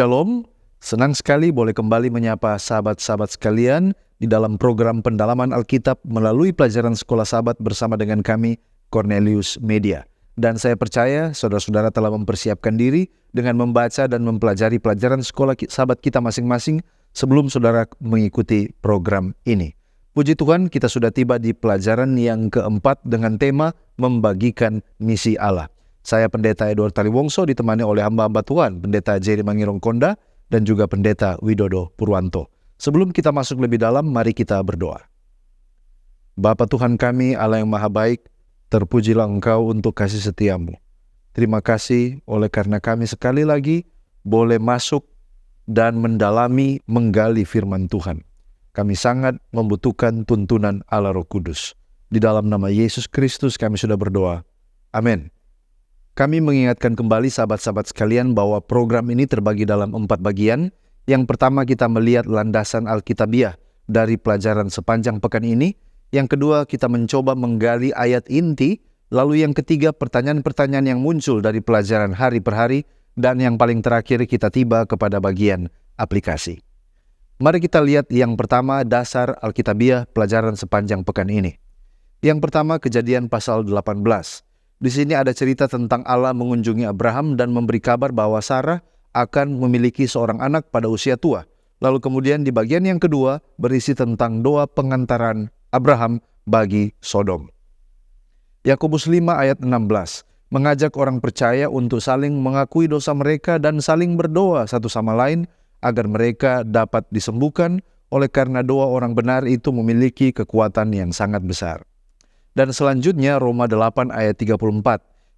Shalom, senang sekali boleh kembali menyapa sahabat-sahabat sekalian di dalam program pendalaman Alkitab melalui pelajaran Sekolah Sahabat bersama dengan kami, Cornelius Media. Dan saya percaya saudara-saudara telah mempersiapkan diri dengan membaca dan mempelajari pelajaran Sekolah Sahabat kita masing-masing sebelum saudara mengikuti program ini. Puji Tuhan, kita sudah tiba di pelajaran yang keempat dengan tema membagikan misi Allah. Saya Pendeta Edward Taliwongso ditemani oleh hamba-hamba Tuhan, Pendeta Jerry Mangirong Konda dan juga Pendeta Widodo Purwanto. Sebelum kita masuk lebih dalam, mari kita berdoa. Bapa Tuhan kami, Allah yang Maha Baik, terpujilah Engkau untuk kasih setiamu. Terima kasih oleh karena kami sekali lagi boleh masuk dan mendalami, menggali firman Tuhan. Kami sangat membutuhkan tuntunan Allah Roh Kudus. Di dalam nama Yesus Kristus kami sudah berdoa. Amin. Kami mengingatkan kembali sahabat-sahabat sekalian bahwa program ini terbagi dalam 4 bagian. Yang pertama kita melihat landasan Alkitabiah dari pelajaran sepanjang pekan ini. Yang kedua kita mencoba menggali ayat inti. Lalu yang ketiga pertanyaan-pertanyaan yang muncul dari pelajaran hari per hari. Dan yang paling terakhir kita tiba kepada bagian aplikasi. Mari kita lihat yang pertama dasar Alkitabiah pelajaran sepanjang pekan ini. Yang pertama Kejadian pasal 18. Di sini ada cerita tentang Allah mengunjungi Abraham dan memberi kabar bahwa Sarah akan memiliki seorang anak pada usia tua. Lalu kemudian di bagian yang kedua berisi tentang doa pengantaran Abraham bagi Sodom. Yakobus 5 ayat 16 mengajak orang percaya untuk saling mengakui dosa mereka dan saling berdoa satu sama lain agar mereka dapat disembuhkan oleh karena doa orang benar itu memiliki kekuatan yang sangat besar. Dan selanjutnya Roma 8 ayat 34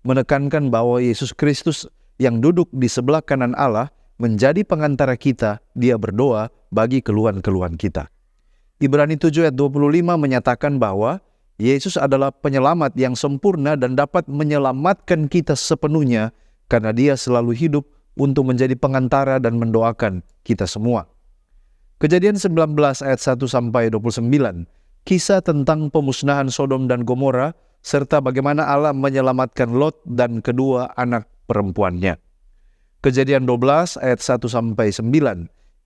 menekankan bahwa Yesus Kristus yang duduk di sebelah kanan Allah menjadi pengantara kita, dia berdoa bagi keluhan-keluhan kita. Ibrani 7 ayat 25 menyatakan bahwa Yesus adalah penyelamat yang sempurna dan dapat menyelamatkan kita sepenuhnya karena dia selalu hidup untuk menjadi pengantara dan mendoakan kita semua. Kejadian 19 ayat 1-29 kisah tentang pemusnahan Sodom dan Gomora, serta bagaimana Allah menyelamatkan Lot dan kedua anak perempuannya. Kejadian 12 ayat 1-9.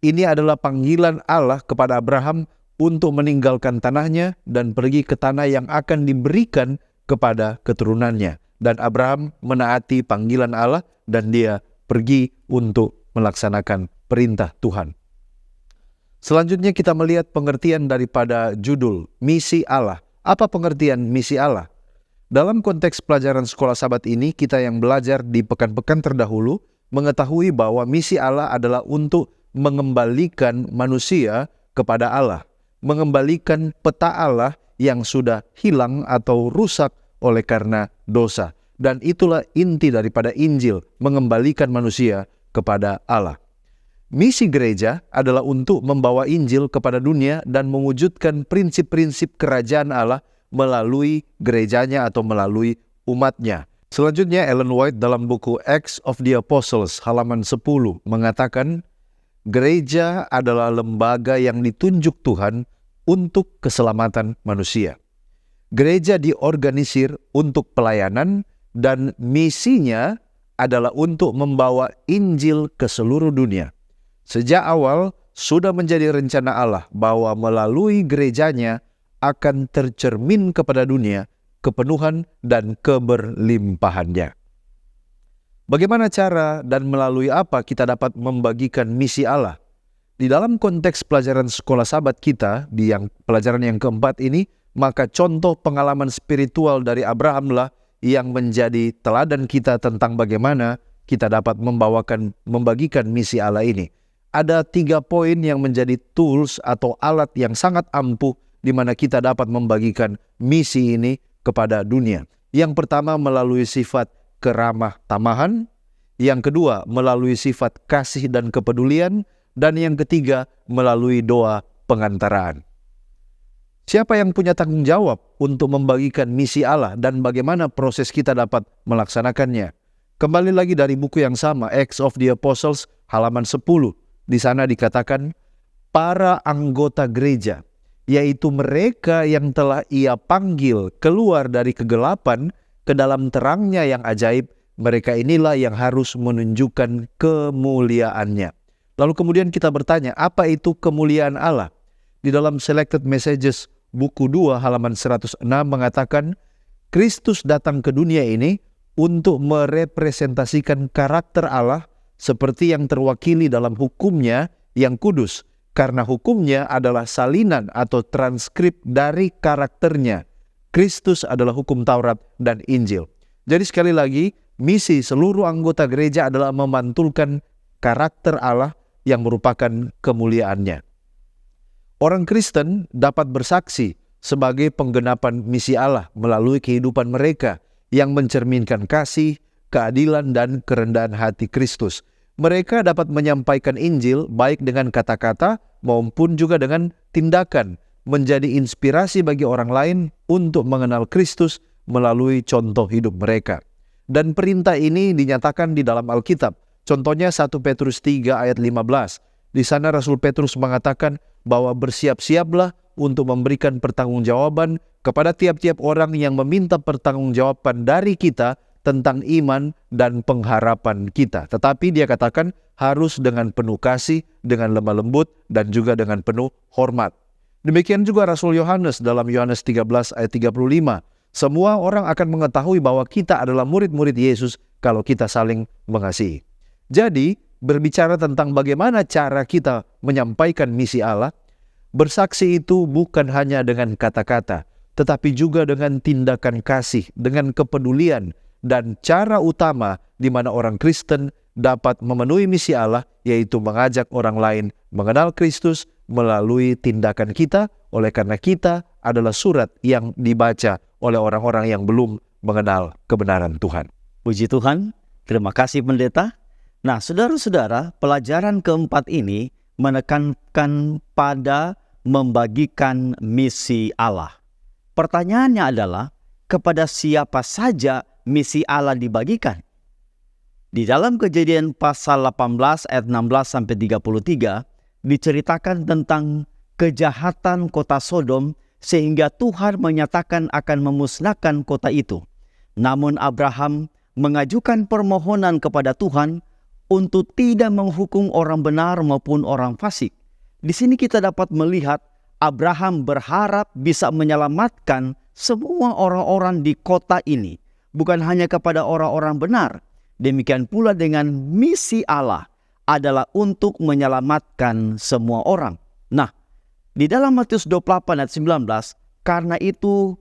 Ini adalah panggilan Allah kepada Abraham untuk meninggalkan tanahnya dan pergi ke tanah yang akan diberikan kepada keturunannya. Dan Abraham menaati panggilan Allah dan dia pergi untuk melaksanakan perintah Tuhan. Selanjutnya kita melihat pengertian daripada judul misi Allah. Apa pengertian misi Allah? Dalam konteks pelajaran Sekolah Sahabat ini, kita yang belajar di pekan-pekan terdahulu mengetahui bahwa misi Allah adalah untuk mengembalikan manusia kepada Allah, mengembalikan peta Allah yang sudah hilang atau rusak oleh karena dosa. Dan itulah inti daripada Injil, mengembalikan manusia kepada Allah. Misi gereja adalah untuk membawa Injil kepada dunia dan mewujudkan prinsip-prinsip kerajaan Allah melalui gerejanya atau melalui umatnya. Selanjutnya Ellen White dalam buku Acts of the Apostles halaman 10 mengatakan, gereja adalah lembaga yang ditunjuk Tuhan untuk keselamatan manusia. Gereja diorganisir untuk pelayanan dan misinya adalah untuk membawa Injil ke seluruh dunia. Sejak awal sudah menjadi rencana Allah bahwa melalui gerejanya akan tercermin kepada dunia kepenuhan dan keberlimpahannya. Bagaimana cara dan melalui apa kita dapat membagikan misi Allah? Di dalam konteks pelajaran Sekolah Sahabat kita di pelajaran yang keempat ini, maka contoh pengalaman spiritual dari Abraham lah yang menjadi teladan kita tentang bagaimana kita dapat membagikan misi Allah ini. Ada 3 poin yang menjadi tools atau alat yang sangat ampuh di mana kita dapat membagikan misi ini kepada dunia. Yang pertama melalui sifat keramah tamahan, yang kedua melalui sifat kasih dan kepedulian, dan yang ketiga melalui doa pengantaraan. Siapa yang punya tanggung jawab untuk membagikan misi Allah dan bagaimana proses kita dapat melaksanakannya? Kembali lagi dari buku yang sama, Acts of the Apostles halaman 10. Di sana dikatakan, para anggota gereja, yaitu mereka yang telah ia panggil keluar dari kegelapan ke dalam terangnya yang ajaib, mereka inilah yang harus menunjukkan kemuliaannya. Lalu kemudian kita bertanya, apa itu kemuliaan Allah? Di dalam Selected Messages buku 2 halaman 106 mengatakan, Kristus datang ke dunia ini untuk merepresentasikan karakter Allah seperti yang terwakili dalam hukumnya yang kudus, karena hukumnya adalah salinan atau transkrip dari karakternya. Kristus adalah hukum Taurat dan Injil. Jadi sekali lagi, misi seluruh anggota gereja adalah memantulkan karakter Allah yang merupakan kemuliaannya. Orang Kristen dapat bersaksi sebagai penggenapan misi Allah melalui kehidupan mereka yang mencerminkan kasih, keadilan, dan kerendahan hati Kristus. Mereka dapat menyampaikan Injil baik dengan kata-kata maupun juga dengan tindakan, menjadi inspirasi bagi orang lain untuk mengenal Kristus melalui contoh hidup mereka. Dan perintah ini dinyatakan di dalam Alkitab. Contohnya 1 Petrus 3 ayat 15. Di sana Rasul Petrus mengatakan bahwa bersiap-siaplah untuk memberikan pertanggungjawaban kepada tiap-tiap orang yang meminta pertanggungjawaban dari kita tentang iman dan pengharapan kita. Tetapi dia katakan harus dengan penuh kasih, dengan lemah lembut, dan juga dengan penuh hormat. Demikian juga Rasul Yohanes dalam Yohanes 13 ayat 35. Semua orang akan mengetahui bahwa kita adalah murid-murid Yesus kalau kita saling mengasihi. Jadi, berbicara tentang bagaimana cara kita menyampaikan misi Allah, bersaksi itu bukan hanya dengan kata-kata, tetapi juga dengan tindakan kasih, dengan kepedulian, dan cara utama di mana orang Kristen dapat memenuhi misi Allah, yaitu mengajak orang lain mengenal Kristus melalui tindakan kita, oleh karena kita adalah surat yang dibaca oleh orang-orang yang belum mengenal kebenaran Tuhan. Puji Tuhan, terima kasih pendeta. Nah, saudara-saudara, pelajaran keempat ini menekankan pada membagikan misi Allah. Pertanyaannya adalah, kepada siapa saja misi Allah dibagikan? Di dalam Kejadian pasal 18 ayat 16-33 diceritakan tentang kejahatan kota Sodom sehingga Tuhan menyatakan akan memusnahkan kota itu. Namun Abraham mengajukan permohonan kepada Tuhan untuk tidak menghukum orang benar maupun orang fasik. Di sini kita dapat melihat Abraham berharap bisa menyelamatkan semua orang-orang di kota ini, bukan hanya kepada orang-orang benar. Demikian pula dengan misi Allah adalah untuk menyelamatkan semua orang. Nah, di dalam Matius 28 ayat 19, karena itu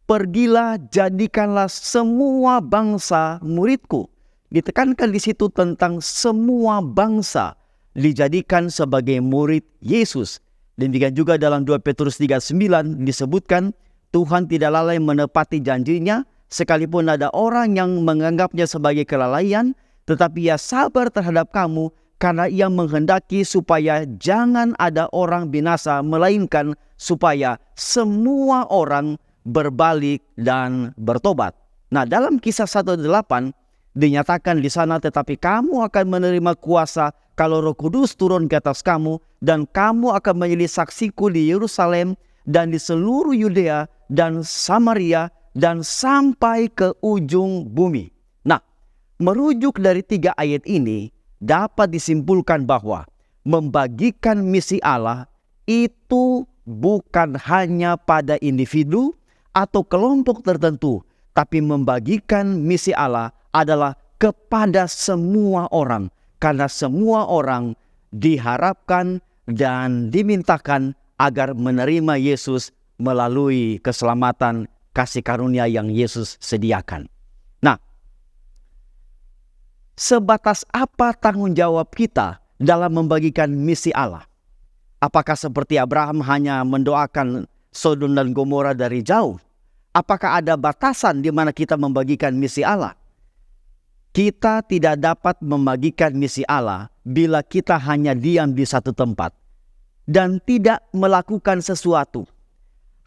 pergilah jadikanlah semua bangsa muridku. Ditekankan di situ tentang semua bangsa dijadikan sebagai murid Yesus. Demikian juga dalam 2 Petrus 3:9 disebutkan Tuhan tidak lalai menepati janjinya, sekalipun ada orang yang menganggapnya sebagai kelalaian, tetapi ia sabar terhadap kamu karena ia menghendaki supaya jangan ada orang binasa, melainkan supaya semua orang berbalik dan bertobat. Nah, dalam Kisah 1:8 dinyatakan di sana, tetapi kamu akan menerima kuasa kalau Roh Kudus turun ke atas kamu, dan kamu akan menjadi saksiku di Yerusalem dan di seluruh Yudea dan Samaria dan sampai ke ujung bumi. Nah, merujuk dari 3 ayat ini dapat disimpulkan bahwa membagikan misi Allah itu bukan hanya pada individu atau kelompok tertentu, tapi membagikan misi Allah adalah kepada semua orang, karena semua orang diharapkan dan dimintakan agar menerima Yesus melalui keselamatan kasih karunia yang Yesus sediakan. Nah, sebatas apa tanggung jawab kita dalam membagikan misi Allah? Apakah seperti Abraham hanya mendoakan Sodom dan Gomora dari jauh? Apakah ada batasan di mana kita membagikan misi Allah? Kita tidak dapat membagikan misi Allah bila kita hanya diam di satu tempat dan tidak melakukan sesuatu.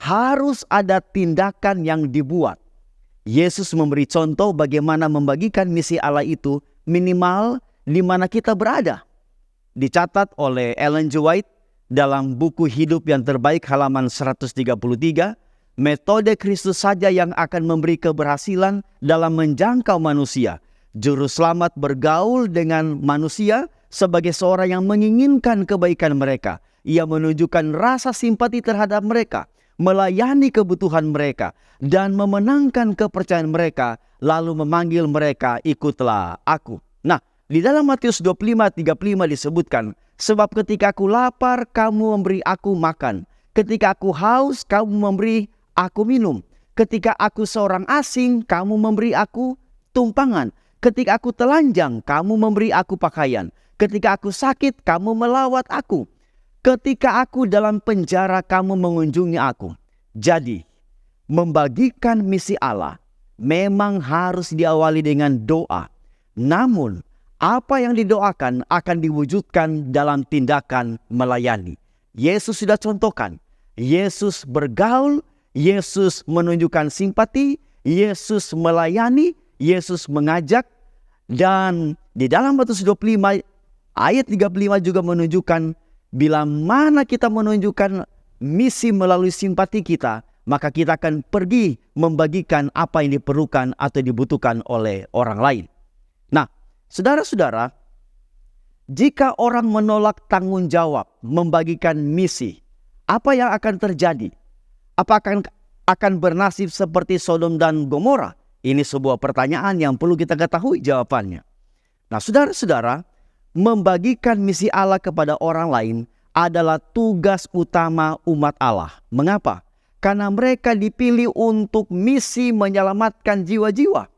Harus ada tindakan yang dibuat. Yesus memberi contoh bagaimana membagikan misi Allah itu minimal di mana kita berada. Dicatat oleh Ellen G. White dalam buku Hidup yang Terbaik halaman 133, metode Kristus saja yang akan memberi keberhasilan dalam menjangkau manusia. Juru selamat bergaul dengan manusia sebagai seorang yang menginginkan kebaikan mereka. Ia menunjukkan rasa simpati terhadap mereka, melayani kebutuhan mereka, dan memenangkan kepercayaan mereka, lalu memanggil mereka, ikutlah aku. Nah, di dalam Matius 25:35 disebutkan, sebab ketika aku lapar, kamu memberi aku makan. Ketika aku haus, kamu memberi aku minum. Ketika aku seorang asing, kamu memberi aku tumpangan. Ketika aku telanjang, kamu memberi aku pakaian. Ketika aku sakit, kamu melawat aku. Ketika aku dalam penjara, kamu mengunjungi aku. Jadi, membagikan misi Allah memang harus diawali dengan doa. Namun, apa yang didoakan akan diwujudkan dalam tindakan melayani. Yesus sudah contohkan. Yesus bergaul, Yesus menunjukkan simpati, Yesus melayani, Yesus mengajak. Dan di dalam Matius 25 ayat 35 juga menunjukkan bila mana kita menunjukkan misi melalui simpati kita, maka kita akan pergi membagikan apa yang diperlukan atau dibutuhkan oleh orang lain. Nah, saudara-saudara, jika orang menolak tanggung jawab membagikan misi, apa yang akan terjadi? Apakah akan bernasib seperti Sodom dan Gomora? Ini sebuah pertanyaan yang perlu kita ketahui jawabannya. Nah, saudara-saudara, membagikan misi Allah kepada orang lain adalah tugas utama umat Allah. Mengapa? Karena mereka dipilih untuk misi menyelamatkan jiwa-jiwa.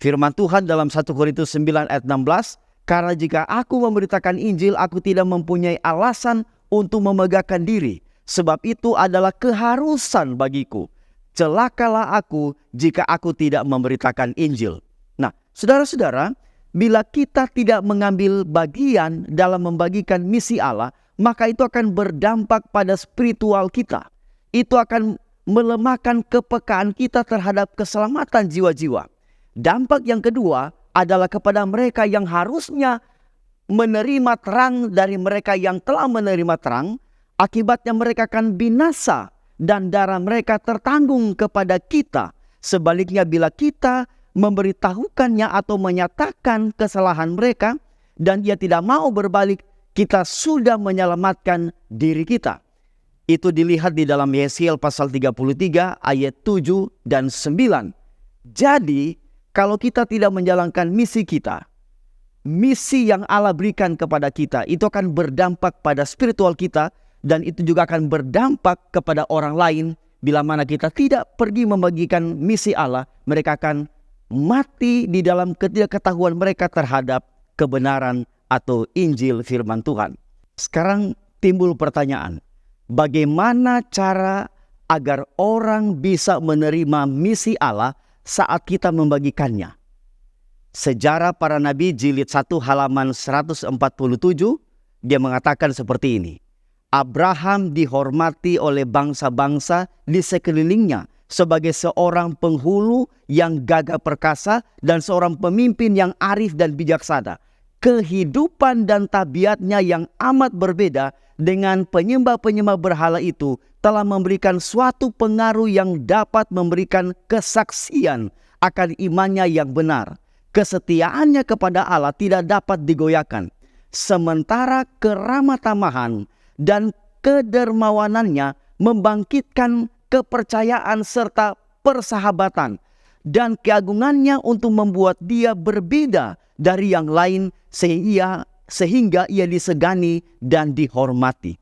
Firman Tuhan dalam 1 Korintus 9 ayat 16, karena jika aku memberitakan Injil, aku tidak mempunyai alasan untuk memegahkan diri. Sebab itu adalah keharusan bagiku. Celakalah aku jika aku tidak memberitakan Injil. Nah, saudara-saudara, bila kita tidak mengambil bagian dalam membagikan misi Allah, maka itu akan berdampak pada spiritual kita. Itu akan melemahkan kepekaan kita terhadap keselamatan jiwa-jiwa. Dampak yang kedua adalah kepada mereka yang harusnya menerima terang dari mereka yang telah menerima terang, akibatnya mereka akan binasa dan darah mereka tertanggung kepada kita. Sebaliknya bila kita memberitahukannya atau menyatakan kesalahan mereka dan ia tidak mau berbalik, kita sudah menyelamatkan diri kita. Itu dilihat di dalam Yesiel pasal 33 ayat 7 dan 9. Jadi kalau kita tidak menjalankan misi kita, misi yang Allah berikan kepada kita, itu akan berdampak pada spiritual kita. Dan itu juga akan berdampak kepada orang lain. Bila mana kita tidak pergi membagikan misi Allah, mereka akan mati di dalam ketidaktahuan mereka terhadap kebenaran atau Injil firman Tuhan. Sekarang timbul pertanyaan, bagaimana cara agar orang bisa menerima misi Allah saat kita membagikannya? Sejarah para Nabi jilid 1 halaman 147, dia mengatakan seperti ini. Abraham dihormati oleh bangsa-bangsa di sekelilingnya sebagai seorang penghulu yang gagah perkasa dan seorang pemimpin yang arif dan bijaksana. Kehidupan dan tabiatnya yang amat berbeda dengan penyembah-penyembah berhala itu telah memberikan suatu pengaruh yang dapat memberikan kesaksian akan imannya yang benar. Kesetiaannya kepada Allah tidak dapat digoyahkan. Sementara keramah tamahan dan kedermawanannya membangkitkan kepercayaan serta persahabatan, dan keagungannya untuk membuat dia berbeda dari yang lain sehingga ia disegani dan dihormati.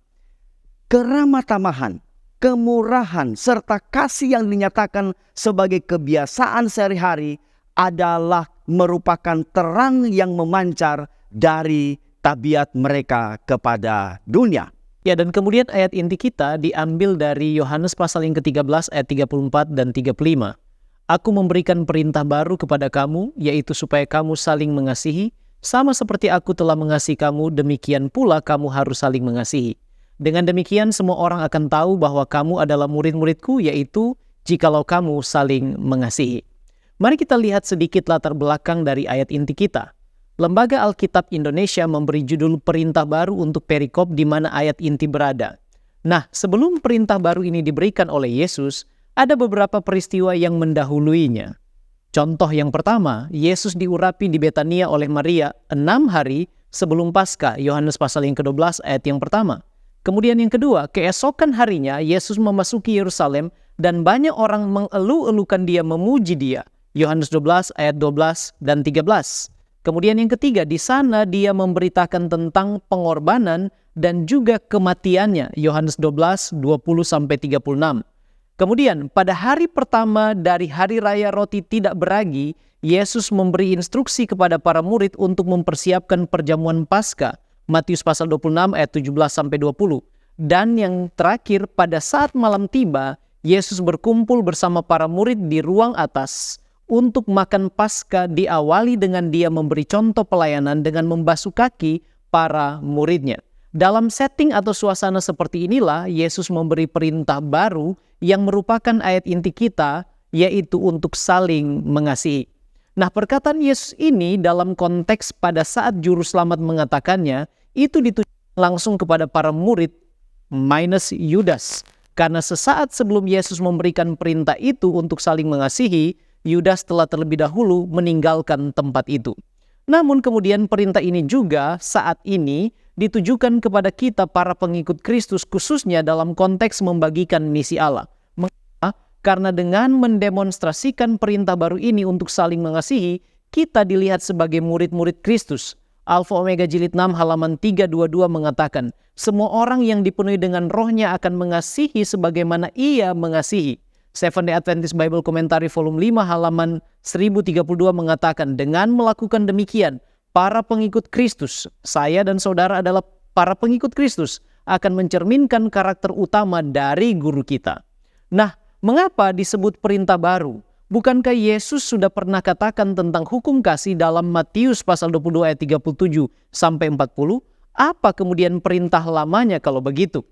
Keramah tamahan, kemurahan serta kasih yang dinyatakan sebagai kebiasaan sehari-hari adalah merupakan terang yang memancar dari tabiat mereka kepada dunia. Ya, dan kemudian ayat inti kita diambil dari Yohanes pasal yang ke-13 ayat 34 dan 35. Aku memberikan perintah baru kepada kamu, yaitu supaya kamu saling mengasihi, sama seperti aku telah mengasihi kamu, demikian pula kamu harus saling mengasihi. Dengan demikian semua orang akan tahu bahwa kamu adalah murid-muridku, yaitu jikalau kamu saling mengasihi. Mari kita lihat sedikit latar belakang dari ayat inti kita. Lembaga Alkitab Indonesia memberi judul perintah baru untuk perikop di mana ayat inti berada. Nah, sebelum perintah baru ini diberikan oleh Yesus, ada beberapa peristiwa yang mendahuluinya. Contoh yang pertama, Yesus diurapi di Betania oleh Maria 6 hari sebelum Paskah, Yohanes pasal yang ke-12 ayat yang pertama. Kemudian yang kedua, keesokan harinya Yesus memasuki Yerusalem dan banyak orang mengeluh-elukan dia, memuji dia. Yohanes 12 ayat 12 dan 13. Kemudian yang ketiga, di sana dia memberitakan tentang pengorbanan dan juga kematiannya. Yohanes 12, 20-36. Kemudian pada hari pertama dari hari raya roti tidak beragi, Yesus memberi instruksi kepada para murid untuk mempersiapkan perjamuan Paskah. Matius pasal 26 ayat 17-20. Dan yang terakhir, pada saat malam tiba, Yesus berkumpul bersama para murid di ruang atas untuk makan Paskah, diawali dengan dia memberi contoh pelayanan dengan membasuh kaki para muridnya. Dalam setting atau suasana seperti inilah Yesus memberi perintah baru yang merupakan ayat inti kita, yaitu untuk saling mengasihi. Nah, perkataan Yesus ini dalam konteks pada saat juru selamat mengatakannya, itu ditujukan langsung kepada para murid minus Yudas. Karena sesaat sebelum Yesus memberikan perintah itu untuk saling mengasihi, Yudas telah terlebih dahulu meninggalkan tempat itu. Namun kemudian perintah ini juga saat ini ditujukan kepada kita para pengikut Kristus, khususnya dalam konteks membagikan misi Allah. Mengapa? Karena dengan mendemonstrasikan perintah baru ini untuk saling mengasihi, kita dilihat sebagai murid-murid Kristus. Alfa Omega Jilid 6 halaman 322 mengatakan, semua orang yang dipenuhi dengan rohnya akan mengasihi sebagaimana ia mengasihi. Seventh-day Adventist Bible Commentary volume 5 halaman 1032 mengatakan, dengan melakukan demikian, para pengikut Kristus, saya dan saudara adalah para pengikut Kristus, akan mencerminkan karakter utama dari guru kita. Nah, mengapa disebut perintah baru? Bukankah Yesus sudah pernah katakan tentang hukum kasih dalam Matius pasal 22 ayat 37-40? Apa kemudian perintah lamanya kalau begitu?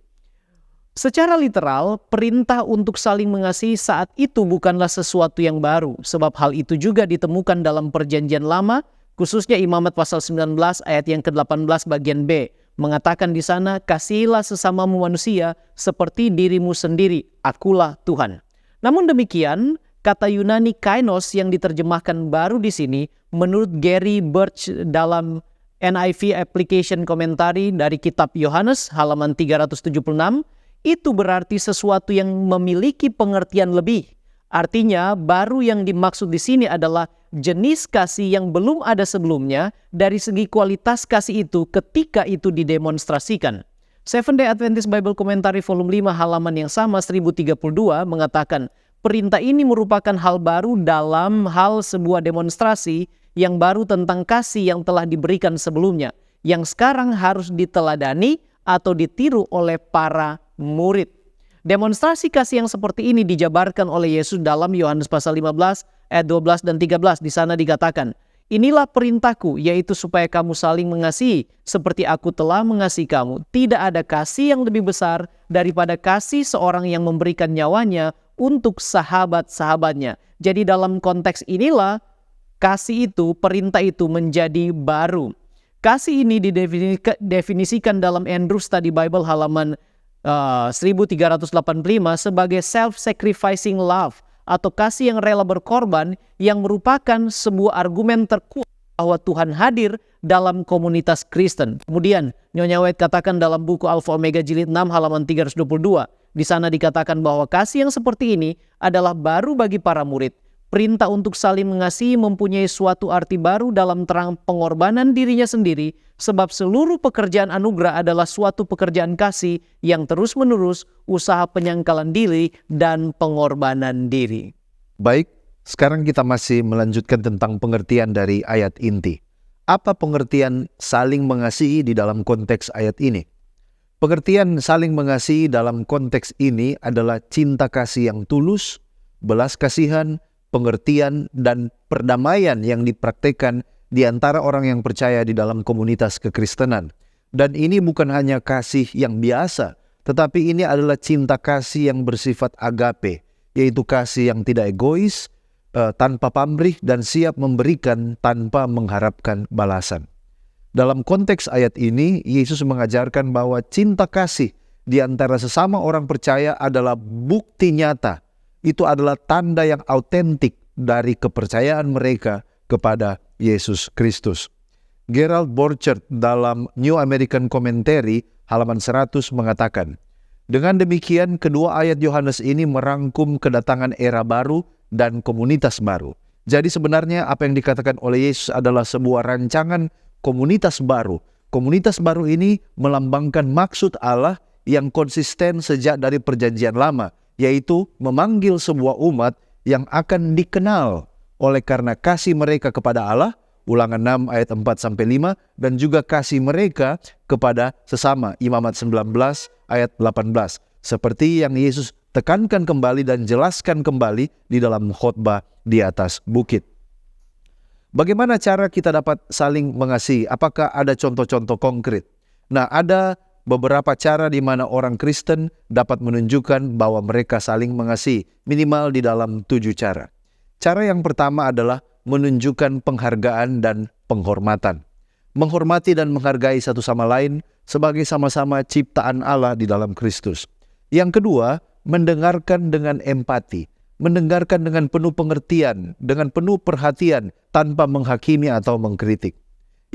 Secara literal, perintah untuk saling mengasihi saat itu bukanlah sesuatu yang baru, sebab hal itu juga ditemukan dalam Perjanjian Lama, khususnya Imamat pasal 19 ayat yang ke-18 bagian B, mengatakan di sana, kasihilah sesamamu manusia seperti dirimu sendiri, akulah Tuhan. Namun demikian, kata Yunani kainos yang diterjemahkan baru di sini, menurut Gary Birch dalam NIV Application Commentary dari kitab Yohanes halaman 376, itu berarti sesuatu yang memiliki pengertian lebih. Artinya, baru yang dimaksud di sini adalah jenis kasih yang belum ada sebelumnya dari segi kualitas kasih itu ketika itu didemonstrasikan. Seventh-day Adventist Bible Commentary volume 5 halaman yang sama 1032 mengatakan, perintah ini merupakan hal baru dalam hal sebuah demonstrasi yang baru tentang kasih yang telah diberikan sebelumnya, yang sekarang harus diteladani atau ditiru oleh para murid. Demonstrasi kasih yang seperti ini dijabarkan oleh Yesus dalam Yohanes pasal 15 ayat 12 dan 13. Di sana dikatakan, inilah perintahku, yaitu supaya kamu saling mengasihi seperti aku telah mengasihi kamu. Tidak ada kasih yang lebih besar daripada kasih seorang yang memberikan nyawanya untuk sahabat-sahabatnya. Jadi dalam konteks inilah kasih itu, perintah itu menjadi baru. Kasih ini didefinisikan dalam Andrews Study Bible halaman 1385 sebagai self-sacrificing love atau kasih yang rela berkorban, yang merupakan sebuah argumen terkuat bahwa Tuhan hadir dalam komunitas Kristen. Kemudian Nyonya White katakan dalam buku Alfa Omega Jilid 6 halaman 322, di sana dikatakan bahwa kasih yang seperti ini adalah baru bagi para murid. Perintah untuk saling mengasihi mempunyai suatu arti baru dalam terang pengorbanan dirinya sendiri, sebab seluruh pekerjaan anugerah adalah suatu pekerjaan kasih yang terus-menerus usaha penyangkalan diri dan pengorbanan diri. Baik, sekarang kita masih melanjutkan tentang pengertian dari ayat inti. Apa pengertian saling mengasihi di dalam konteks ayat ini? Pengertian saling mengasihi dalam konteks ini adalah cinta kasih yang tulus, belas kasihan, pengertian, dan perdamaian yang dipraktikkan di antara orang yang percaya di dalam komunitas kekristenan. Dan ini bukan hanya kasih yang biasa, tetapi ini adalah cinta kasih yang bersifat agape, yaitu kasih yang tidak egois, tanpa pamrih, dan siap memberikan tanpa mengharapkan balasan. Dalam konteks ayat ini, Yesus mengajarkan bahwa cinta kasih di antara sesama orang percaya adalah bukti nyata. Itu adalah tanda yang autentik dari kepercayaan mereka kepada Yesus Kristus. Gerald Borchert dalam New American Commentary halaman 100 mengatakan, dengan demikian kedua ayat Yohanes ini merangkum kedatangan era baru dan komunitas baru. Jadi sebenarnya apa yang dikatakan oleh Yesus adalah sebuah rancangan komunitas baru. Komunitas baru ini melambangkan maksud Allah yang konsisten sejak dari perjanjian lama, yaitu memanggil sebuah umat yang akan dikenal oleh karena kasih mereka kepada Allah, Ulangan 6 ayat 4-5, dan juga kasih mereka kepada sesama, Imamat 19 ayat 18. Seperti yang Yesus tekankan kembali dan jelaskan kembali di dalam khotbah di atas bukit. Bagaimana cara kita dapat saling mengasihi? Apakah ada contoh-contoh konkret? Nah, ada beberapa cara di mana orang Kristen dapat menunjukkan bahwa mereka saling mengasihi, minimal di dalam 7 cara. Cara yang pertama adalah menunjukkan penghargaan dan penghormatan. Menghormati dan menghargai satu sama lain sebagai sama-sama ciptaan Allah di dalam Kristus. Yang kedua, mendengarkan dengan empati. Mendengarkan dengan penuh pengertian, dengan penuh perhatian, tanpa menghakimi atau mengkritik.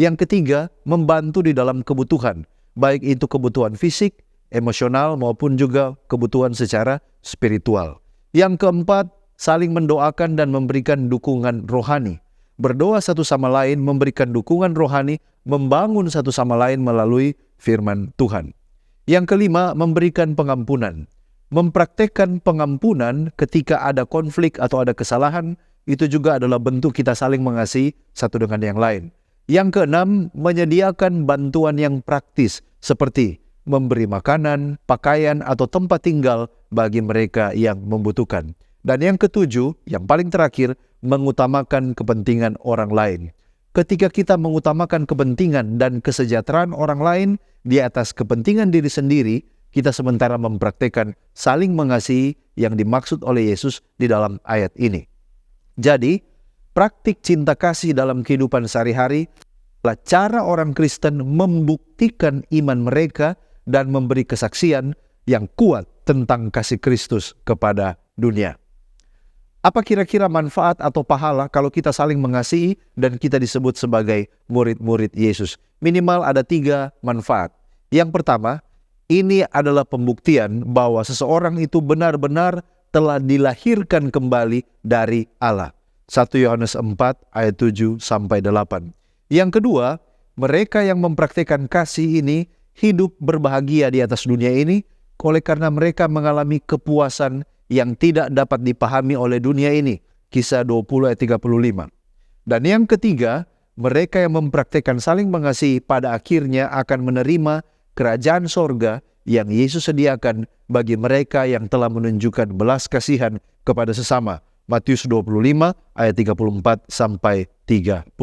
Yang ketiga, membantu di dalam kebutuhan, baik itu kebutuhan fisik, emosional, maupun juga kebutuhan secara spiritual. Yang keempat, saling mendoakan dan memberikan dukungan rohani. Berdoa satu sama lain, memberikan dukungan rohani, membangun satu sama lain melalui firman Tuhan. Yang kelima, memberikan pengampunan. Mempraktekkan pengampunan ketika ada konflik atau ada kesalahan, itu juga adalah bentuk kita saling mengasihi satu dengan yang lain. Yang keenam, menyediakan bantuan yang praktis seperti memberi makanan, pakaian, atau tempat tinggal bagi mereka yang membutuhkan. Dan yang ketujuh, yang paling terakhir, mengutamakan kepentingan orang lain. Ketika kita mengutamakan kepentingan dan kesejahteraan orang lain di atas kepentingan diri sendiri, kita sementara mempraktekkan saling mengasihi yang dimaksud oleh Yesus di dalam ayat ini. Jadi, praktik cinta kasih dalam kehidupan sehari-hari adalah cara orang Kristen membuktikan iman mereka dan memberi kesaksian yang kuat tentang kasih Kristus kepada dunia. Apa kira-kira manfaat atau pahala kalau kita saling mengasihi dan kita disebut sebagai murid-murid Yesus? Minimal ada 3 manfaat. Yang pertama, ini adalah pembuktian bahwa seseorang itu benar-benar telah dilahirkan kembali dari Allah. 1 Yohanes 4 ayat 7-8. Yang kedua, mereka yang mempraktikkan kasih ini hidup berbahagia di atas dunia ini oleh karena mereka mengalami kepuasan yang tidak dapat dipahami oleh dunia ini. Kisah 20 ayat 35. Dan yang ketiga, mereka yang mempraktikkan saling mengasihi pada akhirnya akan menerima kerajaan sorga yang Yesus sediakan bagi mereka yang telah menunjukkan belas kasihan kepada sesama. Matius 25 ayat 34-36.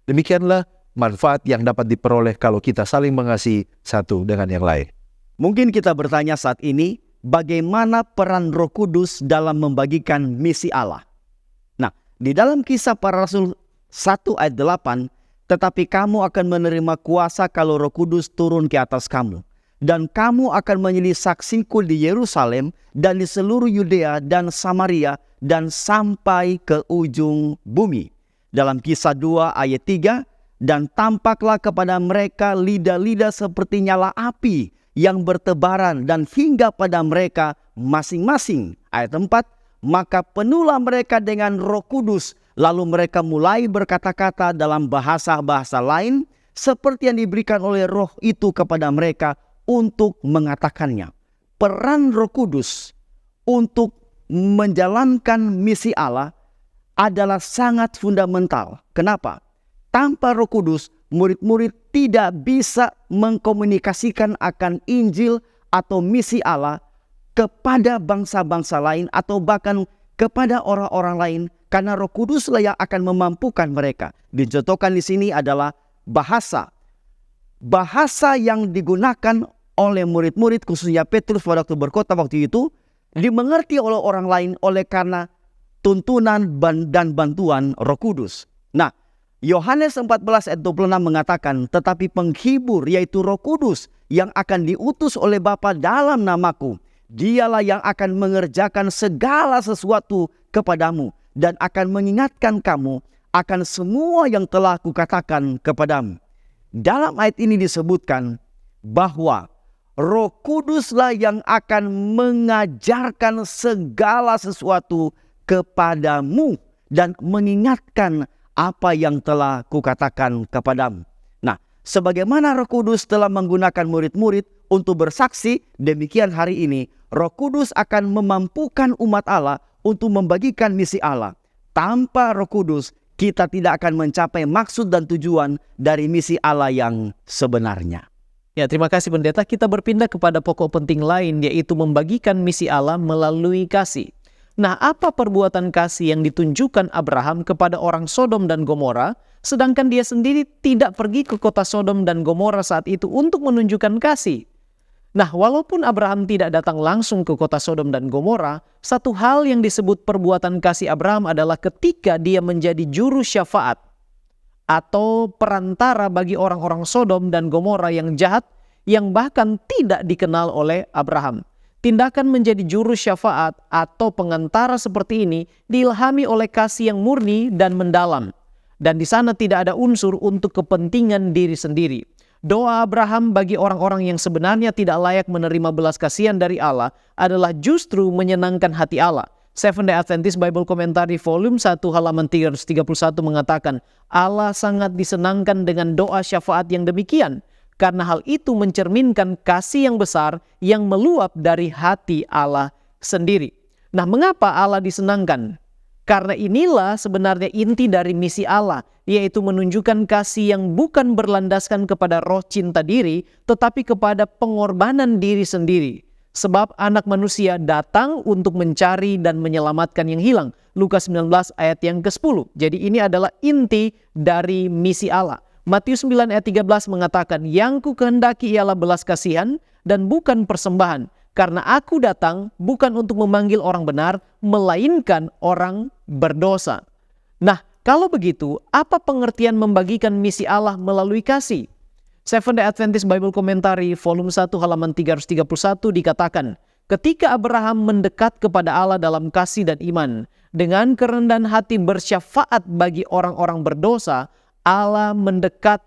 Demikianlah manfaat yang dapat diperoleh kalau kita saling mengasihi satu dengan yang lain. Mungkin kita bertanya saat ini, bagaimana peran Roh Kudus dalam membagikan misi Allah? Nah, di dalam Kisah Para Rasul 1 ayat 8, tetapi kamu akan menerima kuasa kalau Roh Kudus turun ke atas kamu. Dan kamu akan menjadi saksiku di Yerusalem dan di seluruh Yudea dan Samaria dan sampai ke ujung bumi. Dalam Kisah 2 ayat 3, dan tampaklah kepada mereka lidah-lidah seperti nyala api yang bertebaran dan hingga pada mereka masing-masing. Ayat 4, maka penuhlah mereka dengan Roh Kudus, lalu mereka mulai berkata-kata dalam bahasa-bahasa lain seperti yang diberikan oleh Roh itu kepada mereka untuk mengatakannya. Peran Roh Kudus untuk menjalankan misi Allah adalah sangat fundamental. Kenapa? Tanpa Roh Kudus, murid-murid tidak bisa mengkomunikasikan akan Injil atau misi Allah kepada bangsa-bangsa lain atau bahkan kepada orang-orang lain, karena Roh Kuduslah yang akan memampukan mereka. Dicontohkan di sini adalah bahasa. Bahasa yang digunakan oleh murid-murid, khususnya Petrus pada waktu berkhotbah waktu itu, dimengerti oleh orang lain oleh karena tuntunan dan bantuan Roh Kudus. Nah, Yohanes 14 ayat 26 mengatakan, tetapi penghibur yaitu Roh Kudus yang akan diutus oleh Bapa dalam namaku, dialah yang akan mengerjakan segala sesuatu kepadamu dan akan mengingatkan kamu akan semua yang telah kukatakan kepadamu. Dalam ayat ini disebutkan bahwa Roh Kuduslah yang akan mengajarkan segala sesuatu kepadamu dan mengingatkan apa yang telah kukatakan kepadamu. Nah, sebagaimana Roh Kudus telah menggunakan murid-murid untuk bersaksi, demikian hari ini Roh Kudus akan memampukan umat Allah untuk membagikan misi Allah. Tanpa Roh Kudus, kita tidak akan mencapai maksud dan tujuan dari misi Allah yang sebenarnya. Ya, terima kasih pendeta. Kita berpindah kepada pokok penting lain, yaitu membagikan misi Allah melalui kasih. Nah, apa perbuatan kasih yang ditunjukkan Abraham kepada orang Sodom dan Gomora, sedangkan dia sendiri tidak pergi ke kota Sodom dan Gomora saat itu untuk menunjukkan kasih? Nah, walaupun Abraham tidak datang langsung ke kota Sodom dan Gomora, satu hal yang disebut perbuatan kasih Abraham adalah ketika dia menjadi juru syafaat atau perantara bagi orang-orang Sodom dan Gomora yang jahat, yang bahkan tidak dikenal oleh Abraham. Tindakan menjadi juru syafaat atau pengantara seperti ini diilhami oleh kasih yang murni dan mendalam. Dan di sana tidak ada unsur untuk kepentingan diri sendiri. Doa Abraham bagi orang-orang yang sebenarnya tidak layak menerima belas kasihan dari Allah adalah justru menyenangkan hati Allah. Seventh-day Adventist Bible Commentary volume 1 halaman 331 mengatakan, Allah sangat disenangkan dengan doa syafaat yang demikian, karena hal itu mencerminkan kasih yang besar yang meluap dari hati Allah sendiri. Nah, mengapa Allah disenangkan? Karena inilah sebenarnya inti dari misi Allah, yaitu menunjukkan kasih yang bukan berlandaskan kepada roh cinta diri, tetapi kepada pengorbanan diri sendiri. Sebab anak manusia datang untuk mencari dan menyelamatkan yang hilang. Lukas 19 ayat yang ke-10. Jadi ini adalah inti dari misi Allah. Matius 9 ayat 13 mengatakan, yang ku kehendaki ialah belas kasihan dan bukan persembahan. Karena aku datang bukan untuk memanggil orang benar, melainkan orang berdosa. Nah, kalau begitu, apa pengertian membagikan misi Allah melalui kasih? Seventh-day Adventist Bible Commentary volume 1 halaman 331 dikatakan, ketika Abraham mendekat kepada Allah dalam kasih dan iman, dengan kerendahan hati bersyafaat bagi orang-orang berdosa, Allah mendekat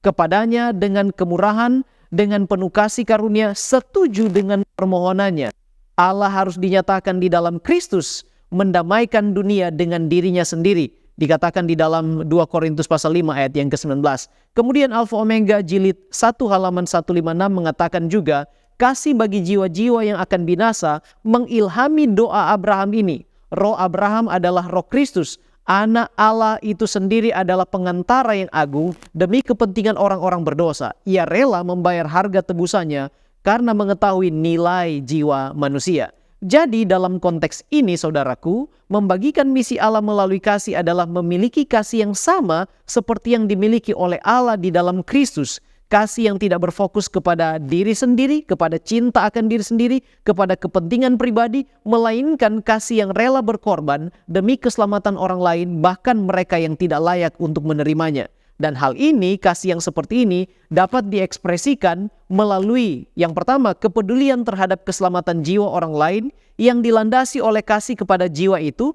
kepadanya dengan kemurahan, dengan penuh kasih karunia, setuju dengan permohonannya. Allah harus dinyatakan di dalam Kristus, mendamaikan dunia dengan dirinya sendiri. Dikatakan di dalam 2 Korintus pasal 5 ayat yang ke-19. Kemudian Alfa Omega jilid 1 halaman 156 mengatakan juga, kasih bagi jiwa-jiwa yang akan binasa mengilhami doa Abraham ini. Roh Abraham adalah roh Kristus. Anak Allah itu sendiri adalah pengantara yang agung demi kepentingan orang-orang berdosa. Ia rela membayar harga tebusannya karena mengetahui nilai jiwa manusia. Jadi dalam konteks ini saudaraku, membagikan misi Allah melalui kasih adalah memiliki kasih yang sama seperti yang dimiliki oleh Allah di dalam Kristus. Kasih yang tidak berfokus kepada diri sendiri, kepada cinta akan diri sendiri, kepada kepentingan pribadi, melainkan kasih yang rela berkorban demi keselamatan orang lain, bahkan mereka yang tidak layak untuk menerimanya. Dan hal ini, kasih yang seperti ini dapat diekspresikan melalui yang pertama, kepedulian terhadap keselamatan jiwa orang lain yang dilandasi oleh kasih kepada jiwa itu,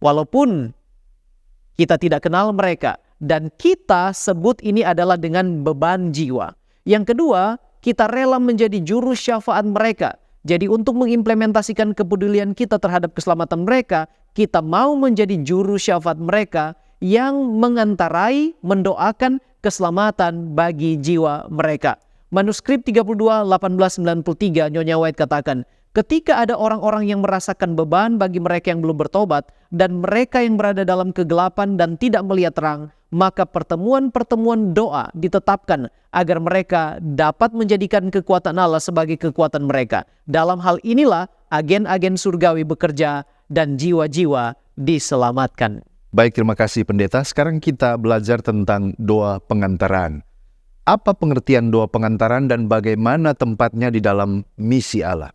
walaupun kita tidak kenal mereka. Dan kita sebut ini adalah dengan beban jiwa. Yang kedua, kita rela menjadi juru syafaat mereka. Jadi untuk mengimplementasikan kepedulian kita terhadap keselamatan mereka, kita mau menjadi juru syafaat mereka yang mengantarai, mendoakan keselamatan bagi jiwa mereka. Manuskrip 32-1893 Nyonya White katakan, ketika ada orang-orang yang merasakan beban bagi mereka yang belum bertobat dan mereka yang berada dalam kegelapan dan tidak melihat terang, maka pertemuan-pertemuan doa ditetapkan agar mereka dapat menjadikan kekuatan Allah sebagai kekuatan mereka. Dalam hal inilah agen-agen surgawi bekerja dan jiwa-jiwa diselamatkan. Baik, terima kasih pendeta. Sekarang kita belajar tentang doa pengantaran. Apa pengertian doa pengantaran dan bagaimana tempatnya di dalam misi Allah?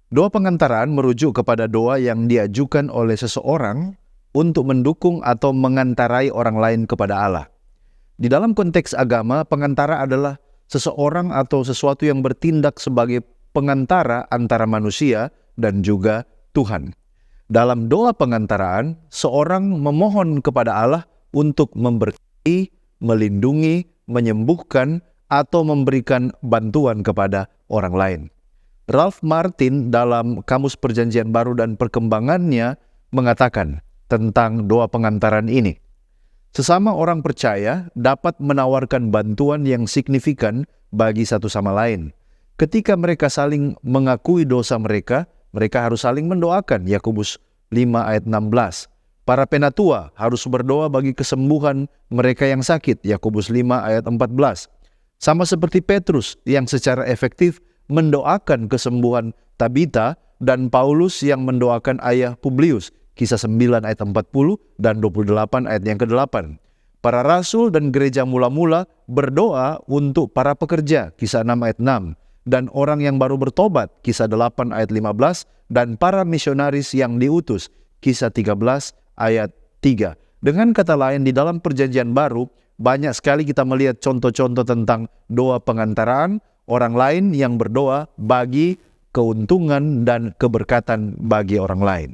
Doa pengantaran merujuk kepada doa yang diajukan oleh seseorang untuk mendukung atau mengantarai orang lain kepada Allah. Di dalam konteks agama, pengantara adalah seseorang atau sesuatu yang bertindak sebagai pengantara antara manusia dan juga Tuhan. Dalam doa pengantaraan, seorang memohon kepada Allah untuk memberkati, melindungi, menyembuhkan, atau memberikan bantuan kepada orang lain. Ralph Martin dalam Kamus Perjanjian Baru dan Perkembangannya mengatakan tentang doa pengantaran ini. Sesama orang percaya dapat menawarkan bantuan yang signifikan bagi satu sama lain. Ketika mereka saling mengakui dosa mereka, mereka harus saling mendoakan. Yakobus 5 ayat 16. Para penatua harus berdoa bagi kesembuhan mereka yang sakit. Yakobus 5 ayat 14. Sama seperti Petrus yang secara efektif mendoakan kesembuhan Tabita dan Paulus yang mendoakan ayah Publius. Kisah 9 ayat 40 dan 28 ayat yang ke-8. Para rasul dan gereja mula-mula berdoa untuk para pekerja. Kisah 6 ayat 6. Dan orang yang baru bertobat. Kisah 8 ayat 15. Dan para misionaris yang diutus. Kisah 13 ayat 3. Dengan kata lain, di dalam Perjanjian Baru banyak sekali kita melihat contoh-contoh tentang doa pengantaraan, orang lain yang berdoa bagi keuntungan dan keberkatan bagi orang lain.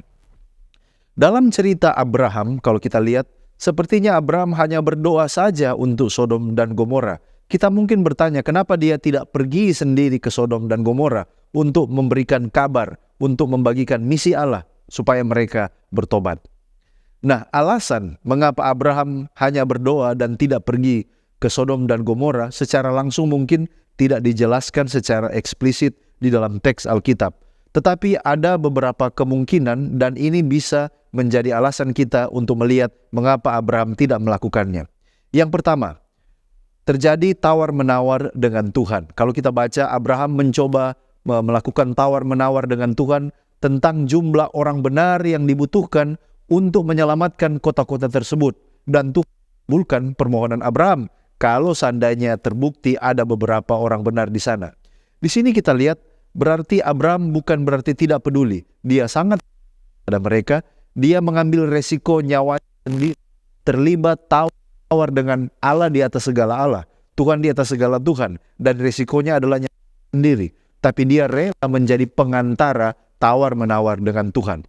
Dalam cerita Abraham, kalau kita lihat, sepertinya Abraham hanya berdoa saja untuk Sodom dan Gomora. Kita mungkin bertanya, kenapa dia tidak pergi sendiri ke Sodom dan Gomora untuk memberikan kabar, untuk membagikan misi Allah supaya mereka bertobat. Nah, alasan mengapa Abraham hanya berdoa dan tidak pergi ke Sodom dan Gomora secara langsung mungkin tidak dijelaskan secara eksplisit di dalam teks Alkitab. Tetapi ada beberapa kemungkinan dan ini bisa menjadi alasan kita untuk melihat mengapa Abraham tidak melakukannya. Yang pertama, terjadi tawar-menawar dengan Tuhan. Kalau kita baca, Abraham mencoba melakukan tawar-menawar dengan Tuhan tentang jumlah orang benar yang dibutuhkan untuk menyelamatkan kota-kota tersebut. Dan Tuhan mengabulkan permohonan Abraham kalau seandainya terbukti ada beberapa orang benar di sana. Di sini kita lihat berarti Abraham bukan berarti tidak peduli. Dia sangat pada mereka. Dia mengambil resiko nyawa sendiri, terlibat tawar dengan Allah di atas segala Allah, Tuhan di atas segala Tuhan, dan resikonya adalah nyawa sendiri. Tapi dia rela menjadi pengantara tawar-menawar dengan Tuhan.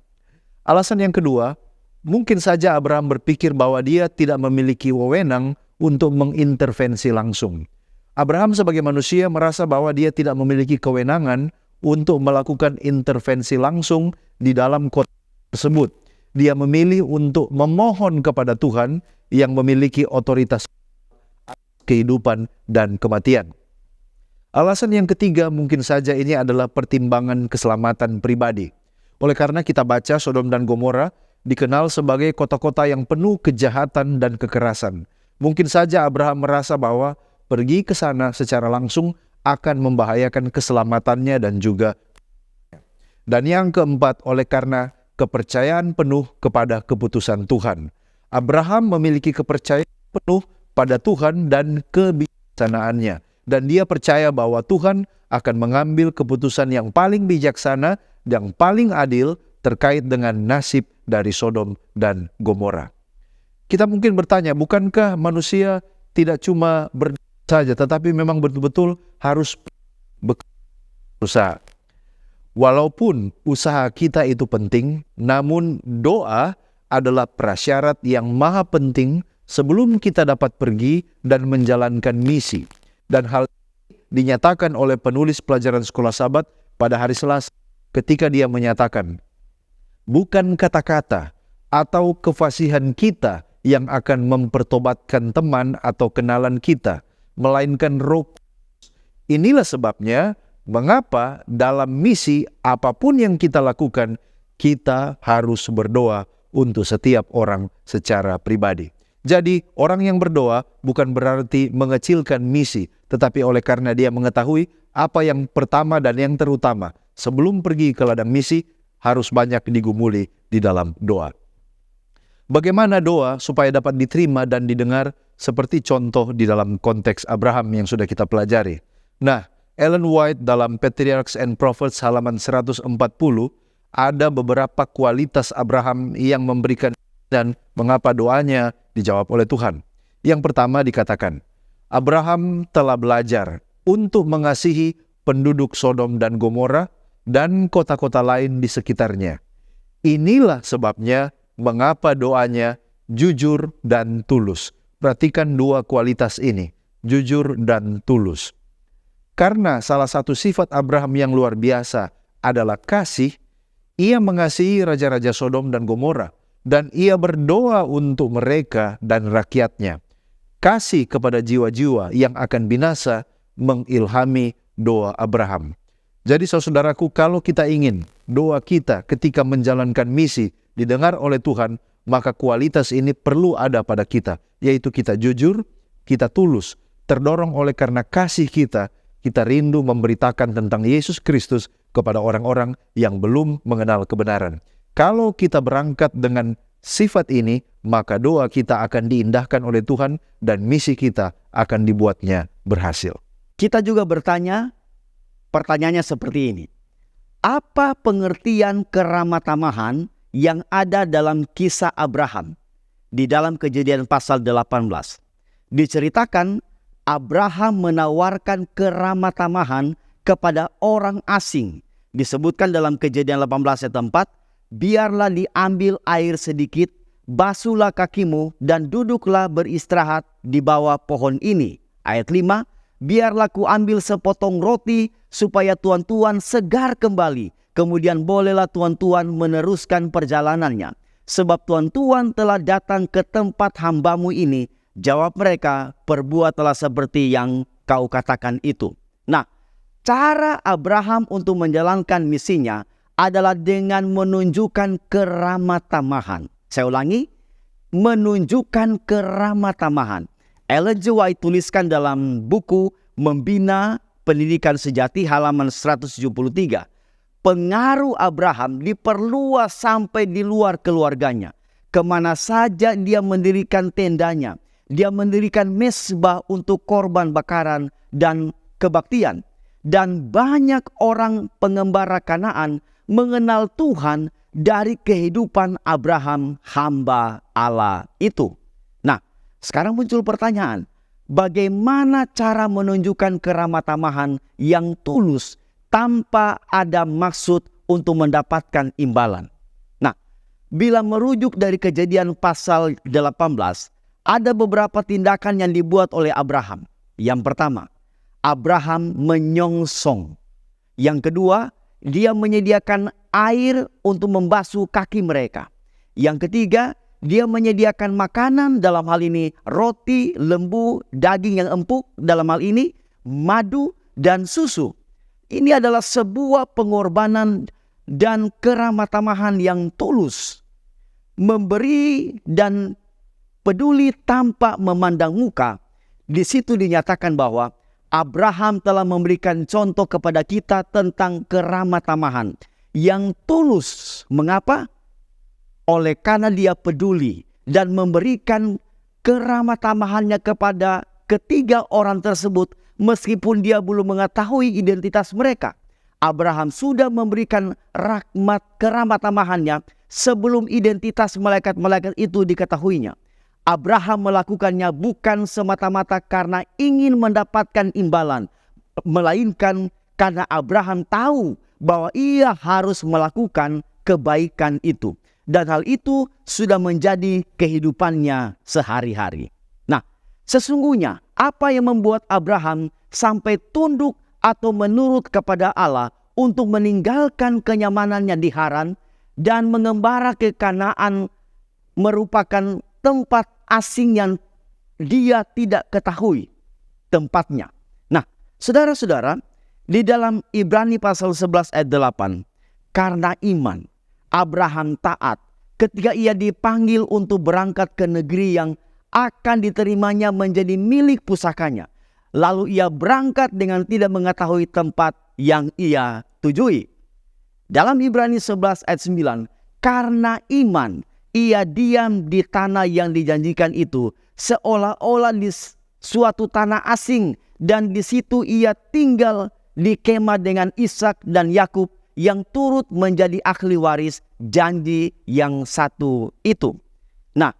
Alasan yang kedua, mungkin saja Abraham berpikir bahwa dia tidak memiliki wewenang untuk mengintervensi langsung. Abraham sebagai manusia merasa bahwa dia tidak memiliki kewenangan untuk melakukan intervensi langsung di dalam kota tersebut. Dia memilih untuk memohon kepada Tuhan yang memiliki otoritas kehidupan dan kematian. Alasan yang ketiga mungkin saja ini adalah pertimbangan keselamatan pribadi. Oleh karena kita baca Sodom dan Gomora dikenal sebagai kota-kota yang penuh kejahatan dan kekerasan. Mungkin saja Abraham merasa bahwa pergi ke sana secara langsung akan membahayakan keselamatannya dan juga. Dan yang keempat, oleh karena kepercayaan penuh kepada keputusan Tuhan. Abraham memiliki kepercayaan penuh pada Tuhan dan kebijaksanaannya. Dan dia percaya bahwa Tuhan akan mengambil keputusan yang paling bijaksana, yang paling adil terkait dengan nasib dari Sodom dan Gomora. Kita mungkin bertanya, bukankah manusia tidak cuma berdoa saja, tetapi memang betul-betul harus berusaha. Walaupun usaha kita itu penting, namun doa adalah prasyarat yang maha penting sebelum kita dapat pergi dan menjalankan misi. Dan hal ini dinyatakan oleh penulis pelajaran sekolah Sabat pada hari Selasa ketika dia menyatakan, bukan kata-kata atau kefasihan kita yang akan mempertobatkan teman atau kenalan kita, melainkan Roh. Inilah sebabnya mengapa dalam misi apapun yang kita lakukan, kita harus berdoa untuk setiap orang secara pribadi. Jadi orang yang berdoa bukan berarti mengecilkan misi, tetapi oleh karena dia mengetahui apa yang pertama dan yang terutama. Sebelum pergi ke ladang misi, harus banyak digumuli di dalam doa. Bagaimana doa supaya dapat diterima dan didengar seperti contoh di dalam konteks Abraham yang sudah kita pelajari. Nah, Ellen White dalam Patriarchs and Prophets halaman 140 ada beberapa kualitas Abraham yang memberikan dan mengapa doanya dijawab oleh Tuhan. Yang pertama dikatakan, Abraham telah belajar untuk mengasihi penduduk Sodom dan Gomora dan kota-kota lain di sekitarnya. Inilah sebabnya mengapa doanya jujur dan tulus. Perhatikan dua kualitas ini, jujur dan tulus. Karena salah satu sifat Abraham yang luar biasa adalah kasih, ia mengasihi raja-raja Sodom dan Gomora, dan ia berdoa untuk mereka dan rakyatnya. Kasih kepada jiwa-jiwa yang akan binasa mengilhami doa Abraham. Jadi saudaraku, kalau kita ingin doa kita ketika menjalankan misi didengar oleh Tuhan, maka kualitas ini perlu ada pada kita, yaitu kita jujur, kita tulus, terdorong oleh karena kasih kita rindu memberitakan tentang Yesus Kristus kepada orang-orang yang belum mengenal kebenaran. Kalau kita berangkat dengan sifat ini, maka doa kita akan diindahkan oleh Tuhan dan misi kita akan dibuatnya berhasil. Kita juga bertanya, pertanyaannya seperti ini. Apa pengertian keramatamahan yang ada dalam kisah Abraham? Di dalam Kejadian pasal 18. Diceritakan Abraham menawarkan keramatamahan kepada orang asing. Disebutkan dalam Kejadian 18 ayat 4, biarlah diambil air sedikit, basuhlah kakimu dan duduklah beristirahat di bawah pohon ini. Ayat 5, biarlah ku ambil sepotong roti supaya tuan-tuan segar kembali. Kemudian bolehlah tuan-tuan meneruskan perjalanannya. Sebab tuan-tuan telah datang ke tempat hambamu ini. Jawab mereka, perbuatlah seperti yang kau katakan itu. Nah, cara Abraham untuk menjalankan misinya adalah dengan menunjukkan keramatamahan. Saya ulangi, menunjukkan keramatamahan. Ellen G. White tuliskan dalam buku Membina Pendidikan Sejati halaman 173. Pengaruh Abraham diperluas sampai di luar keluarganya. Kemana saja dia mendirikan tendanya. Dia mendirikan mezbah untuk korban bakaran dan kebaktian. Dan banyak orang pengembara Kanaan mengenal Tuhan dari kehidupan Abraham, hamba Allah itu. Nah, sekarang muncul pertanyaan, bagaimana cara menunjukkan keramatamahan yang tulus tanpa ada maksud untuk mendapatkan imbalan? Nah, bila merujuk dari Kejadian pasal 18, ada beberapa tindakan yang dibuat oleh Abraham. Yang pertama, Abraham menyongsong. Yang kedua, dia menyediakan air untuk membasuh kaki mereka. Yang ketiga, dia menyediakan makanan, dalam hal ini roti, lembu, daging yang empuk, dalam hal ini madu dan susu. Ini adalah sebuah pengorbanan dan keramatamahan yang tulus. Memberi dan peduli tanpa memandang muka. Di situ dinyatakan bahwa Abraham telah memberikan contoh kepada kita tentang keramatamahan yang tulus. Mengapa? Oleh karena dia peduli dan memberikan keramatamahannya kepada ketiga orang tersebut meskipun dia belum mengetahui identitas mereka. Abraham sudah memberikan rahmat keramatamahannya sebelum identitas malaikat-malaikat itu diketahuinya. Abraham melakukannya bukan semata-mata karena ingin mendapatkan imbalan, melainkan karena Abraham tahu bahwa ia harus melakukan kebaikan itu. Dan hal itu sudah menjadi kehidupannya sehari-hari. Nah, sesungguhnya apa yang membuat Abraham sampai tunduk atau menurut kepada Allah untuk meninggalkan kenyamanannya di Haran dan mengembara ke Kanaan merupakan tempat asing yang dia tidak ketahui tempatnya. Nah, saudara-saudara, di dalam Ibrani pasal 11 ayat 8, karena iman, Abraham taat ketika ia dipanggil untuk berangkat ke negeri yang akan diterimanya menjadi milik pusakanya. Lalu ia berangkat dengan tidak mengetahui tempat yang ia tujui. Dalam Ibrani 11 ayat 9, karena iman, ia diam di tanah yang dijanjikan itu, seolah-olah di suatu tanah asing, dan di situ ia tinggal di kemah dengan Ishak dan Yakub yang turut menjadi ahli waris janji yang satu itu. Nah,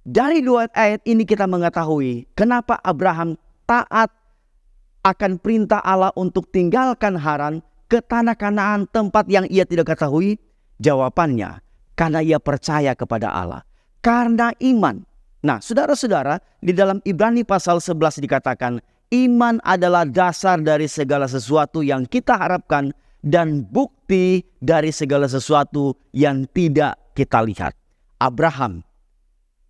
dari dua ayat ini kita mengetahui kenapa Abraham taat akan perintah Allah untuk tinggalkan Haran ke tanah Kanaan, tempat yang ia tidak ketahui. Jawabannya, karena ia percaya kepada Allah. Karena iman. Nah, saudara-saudara, di dalam Ibrani pasal 11 dikatakan, iman adalah dasar dari segala sesuatu yang kita harapkan dan bukti dari segala sesuatu yang tidak kita lihat. Abraham,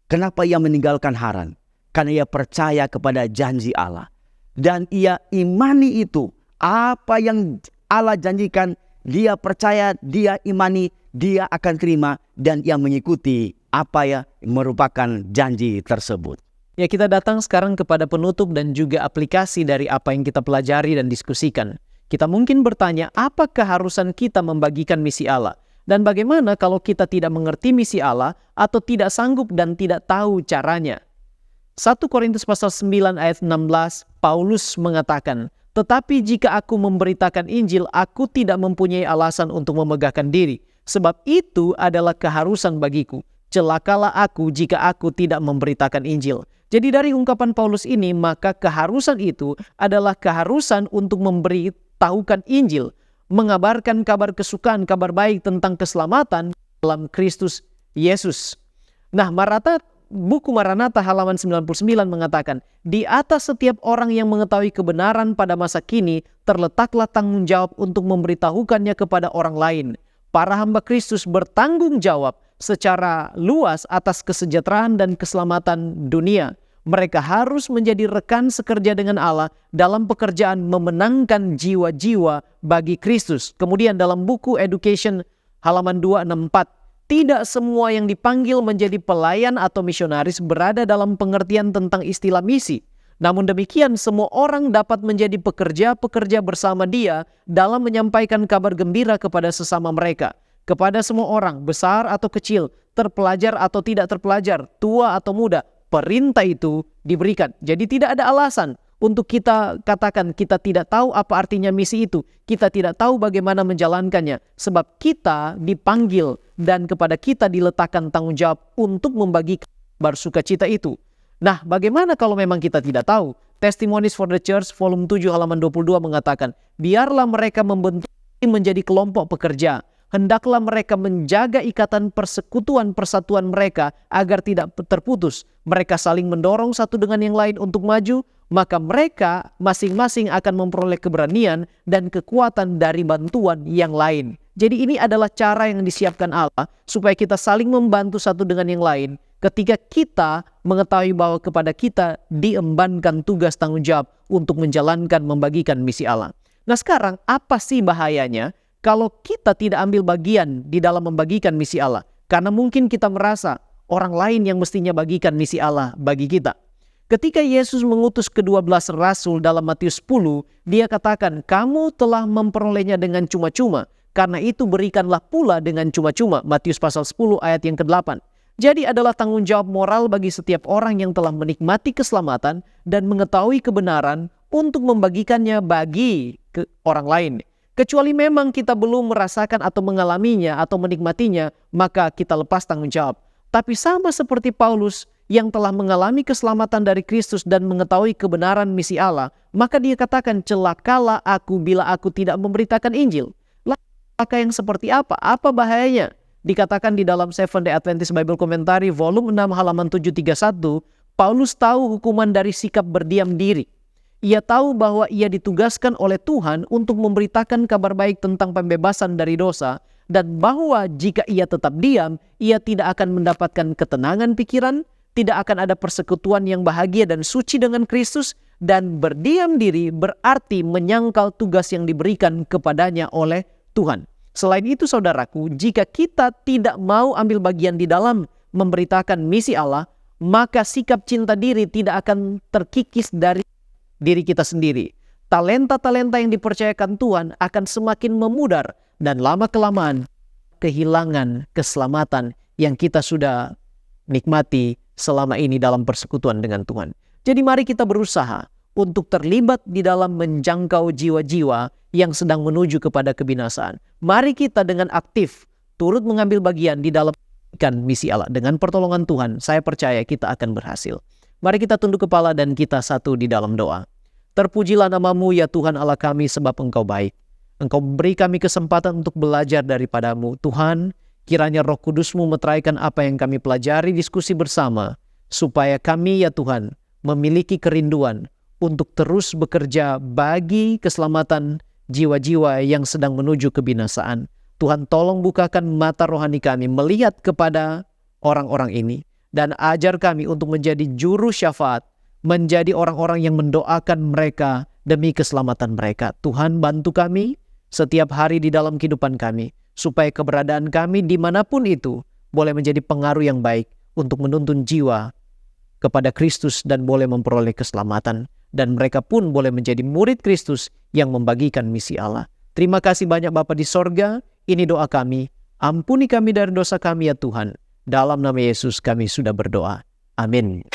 kenapa ia meninggalkan Haran? Karena ia percaya kepada janji Allah. Dan ia imani itu. Apa yang Allah janjikan, dia percaya, dia imani, dia akan terima. Dan ia mengikuti apa yang merupakan janji tersebut. Ya, kita datang sekarang kepada penutup dan juga aplikasi dari apa yang kita pelajari dan diskusikan. Kita mungkin bertanya, apa keharusan kita membagikan misi Allah? Dan bagaimana kalau kita tidak mengerti misi Allah atau tidak sanggup dan tidak tahu caranya? 1 Korintus pasal 9 ayat 16, Paulus mengatakan, tetapi jika aku memberitakan Injil, aku tidak mempunyai alasan untuk memegahkan diri. Sebab itu adalah keharusan bagiku. Celakalah aku jika aku tidak memberitakan Injil. Jadi dari ungkapan Paulus ini, maka keharusan itu adalah keharusan untuk memberitahukan Injil. Mengabarkan kabar kesukaan, kabar baik tentang keselamatan dalam Kristus Yesus. Nah, buku Maranatha halaman 99 mengatakan, di atas setiap orang yang mengetahui kebenaran pada masa kini, terletaklah tanggung jawab untuk memberitahukannya kepada orang lain. Para hamba Kristus bertanggung jawab secara luas atas kesejahteraan dan keselamatan dunia. Mereka harus menjadi rekan sekerja dengan Allah dalam pekerjaan memenangkan jiwa-jiwa bagi Kristus. Kemudian dalam buku Education halaman 264, tidak semua yang dipanggil menjadi pelayan atau misionaris berada dalam pengertian tentang istilah misi. Namun demikian, semua orang dapat menjadi pekerja-pekerja bersama dia dalam menyampaikan kabar gembira kepada sesama mereka. Kepada semua orang, besar atau kecil, terpelajar atau tidak terpelajar, tua atau muda, perintah itu diberikan. Jadi tidak ada alasan untuk kita katakan kita tidak tahu apa artinya misi itu. Kita tidak tahu bagaimana menjalankannya. Sebab kita dipanggil dan kepada kita diletakkan tanggung jawab untuk membagikan kabar sukacita itu. Nah, bagaimana kalau memang kita tidak tahu? Testimonies for the Church volume 7 halaman 22 mengatakan, biarlah mereka membentuk menjadi kelompok pekerja. Hendaklah mereka menjaga ikatan persekutuan persatuan mereka agar tidak terputus. Mereka saling mendorong satu dengan yang lain untuk maju, maka mereka masing-masing akan memperoleh keberanian dan kekuatan dari bantuan yang lain. Jadi ini adalah cara yang disiapkan Allah supaya kita saling membantu satu dengan yang lain ketika kita mengetahui bahwa kepada kita diembankan tugas tanggung jawab untuk menjalankan, membagikan misi Allah. Nah sekarang apa sih bahayanya kalau kita tidak ambil bagian di dalam membagikan misi Allah? Karena mungkin kita merasa orang lain yang mestinya bagikan misi Allah bagi kita. Ketika Yesus mengutus ke-12 rasul dalam Matius 10, dia katakan, kamu telah memperolehnya dengan cuma-cuma, karena itu berikanlah pula dengan cuma-cuma. Matius pasal 10 ayat yang ke-8. Jadi adalah tanggung jawab moral bagi setiap orang yang telah menikmati keselamatan dan mengetahui kebenaran untuk membagikannya bagi orang lain. Kecuali memang kita belum merasakan atau mengalaminya atau menikmatinya, maka kita lepas tanggung jawab. Tapi sama seperti Paulus yang telah mengalami keselamatan dari Kristus dan mengetahui kebenaran misi Allah, maka dia katakan, celakalah aku bila aku tidak memberitakan Injil. Celaka yang seperti apa? Apa bahayanya? Dikatakan di dalam Seventh-day Adventist Bible Commentary volume 6 halaman 731, Paulus tahu hukuman dari sikap berdiam diri. Ia tahu bahwa ia ditugaskan oleh Tuhan untuk memberitakan kabar baik tentang pembebasan dari dosa, dan bahwa jika ia tetap diam, ia tidak akan mendapatkan ketenangan pikiran, tidak akan ada persekutuan yang bahagia dan suci dengan Kristus, dan berdiam diri berarti menyangkal tugas yang diberikan kepadanya oleh Tuhan. Selain itu saudaraku, jika kita tidak mau ambil bagian di dalam memberitakan misi Allah, maka sikap cinta diri tidak akan terkikis dari diri kita sendiri. Talenta-talenta yang dipercayakan Tuhan akan semakin memudar dan lama-kelamaan kehilangan keselamatan yang kita sudah nikmati selama ini dalam persekutuan dengan Tuhan. Jadi mari kita berusaha untuk terlibat di dalam menjangkau jiwa-jiwa yang sedang menuju kepada kebinasaan. Mari kita dengan aktif turut mengambil bagian di dalam misi Allah. Dengan pertolongan Tuhan, saya percaya kita akan berhasil. Mari kita tunduk kepala dan kita satu di dalam doa. Terpujilah namamu ya Tuhan Allah kami sebab Engkau baik. Engkau beri kami kesempatan untuk belajar daripadamu. Tuhan, kiranya Roh Kudus-Mu meteraikan apa yang kami pelajari diskusi bersama, supaya kami ya Tuhan memiliki kerinduan untuk terus bekerja bagi keselamatan jiwa-jiwa yang sedang menuju kebinasaan. Tuhan, tolong bukakan mata rohani kami melihat kepada orang-orang ini, dan ajar kami untuk menjadi juru syafaat, menjadi orang-orang yang mendoakan mereka demi keselamatan mereka. Tuhan, bantu kami setiap hari di dalam kehidupan kami, supaya keberadaan kami dimanapun itu boleh menjadi pengaruh yang baik untuk menuntun jiwa kepada Kristus dan boleh memperoleh keselamatan. Dan mereka pun boleh menjadi murid Kristus yang membagikan misi Allah. Terima kasih banyak Bapa di sorga. Ini doa kami. Ampuni kami dari dosa kami ya Tuhan. Dalam nama Yesus kami sudah berdoa. Amin.